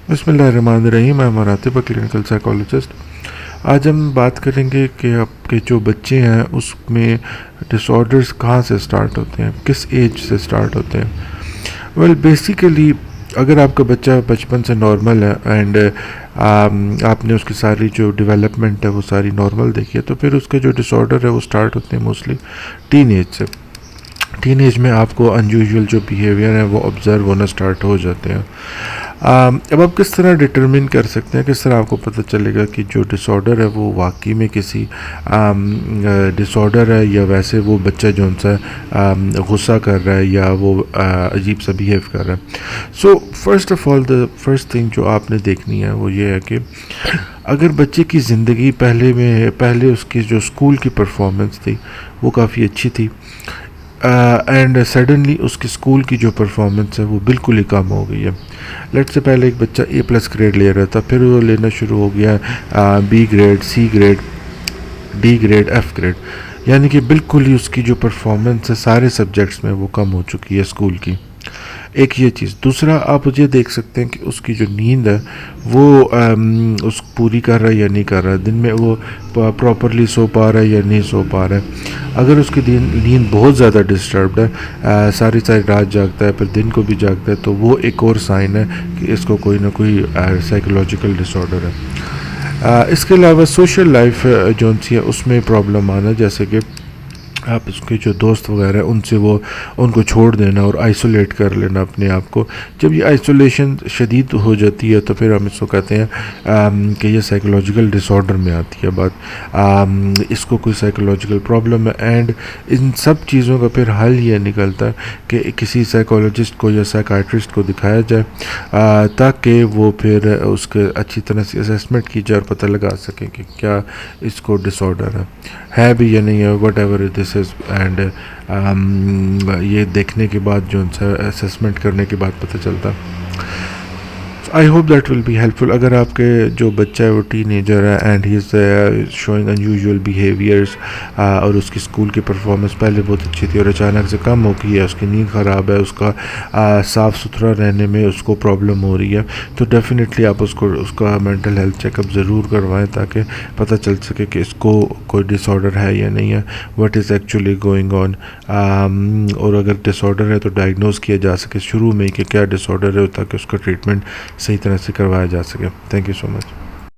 बिस्मिल्लाहिर्रहमानिर्रहीम। मैं मरातिब clinical psychologist. आज हम बात करेंगे कि आपके जो बच्चे हैं उसमें डिसऑर्डर्स कहाँ से स्टार्ट होते हैं, किस एज से स्टार्ट होते हैं। बेसिकली अगर आपका बच्चा बचपन से नॉर्मल है एंड आपने उसकी सारी जो डेवलपमेंट है वो सारी नॉर्मल देखी है, तो फिर उसके जो डिसऑर्डर है वो स्टार्ट होते हैं मोस्टली टीन एज से। टीन एज में आपको अनयूजुअल जो बिहेवियर है वो ऑब्ज़र्व होना स्टार्ट हो जाते हैं। अब आप किस तरह डिटरमिन कर सकते हैं, किस तरह आपको पता चलेगा कि जो डिसऑर्डर है वो वाकई में किसी डिसऑर्डर है या वैसे वो बच्चा जो सा गुस्सा कर रहा है या वो अजीब सा बिहेव कर रहा है। So first of all the first thing जो आपने देखनी है वो ये है कि अगर बच्चे की ज़िंदगी पहले उसकी जो स्कूल की परफॉर्मेंस थी वो काफ़ी अच्छी थी एंड सडनली उसके स्कूल की जो परफॉर्मेंस है वो बिल्कुल ही कम हो गई है। लेट से पहले एक बच्चा A+ ग्रेड ले रहा था, फिर वो लेना शुरू हो गया B grade, C grade, D grade, F grade, यानी कि बिल्कुल ही उसकी जो परफॉर्मेंस है सारे सब्जेक्ट्स में वो कम हो चुकी है स्कूल की। एक ये चीज़। दूसरा, आप ये देख सकते हैं कि उसकी जो नींद है वो उस पूरी कर रहा है या नहीं कर रहा है, दिन में वो प्रॉपरली सो पा रहा है या नहीं सो पा रहा है। अगर उसकी नींद बहुत ज़्यादा डिस्टर्ब्ड है, सारी सारी रात जागता है फिर दिन को भी जागता है, तो वो एक और साइन है कि इसको कोई ना कोई साइकोलॉजिकल डिसऑर्डर है। इसके अलावा सोशल लाइफ जो सी है उसमें प्रॉब्लम आना, जैसे कि आप उसके जो दोस्त वगैरह हैं उनसे वो उनको छोड़ देना और आइसोलेट कर लेना अपने आप को। जब ये आइसोलेशन शदीद हो जाती है तो फिर हम इसको कहते हैं कि ये साइकोलॉजिकल डिसऑर्डर में आती है बात। इसको कोई साइकोलॉजिकल प्रॉब्लम है एंड इन सब चीज़ों का फिर हल ये निकलता है कि किसी साइकोलॉजिस्ट को या साइकाट्रिस्ट को दिखाया जाए ताकि वो फिर उसके अच्छी तरह से असेसमेंट की जाए और पता लगा सके कि क्या इसको डिसऑर्डर है भी या नहीं है, what ever this is. And ये देखने के बाद जो असेसमेंट करने के बाद पता चलता। I hope that will be helpful. अगर आपके जो बच्चा है वो टीनेजर है and he is showing unusual behaviours और उसकी स्कूल की परफॉर्मेंस पहले बहुत अच्छी थी और अचानक से कम हो गई है, उसकी नींद ख़राब है, उसका साफ़ सुथरा रहने में उसको प्रॉब्लम हो रही है, तो डेफिनेटली आप उसका मेंटल हेल्थ चेकअप ज़रूर करवाएं ताकि पता चल सके कि इसको कोई डिसऑर्डर है या नहीं है, what is actually going on. और अगर डिसऑर्डर है तो डायग्नोज किया जा सके शुरू में ही कि क्या डिसऑर्डर है ताकि उसका ट्रीटमेंट सही तरह से करवाया जा सके। Thank you so much.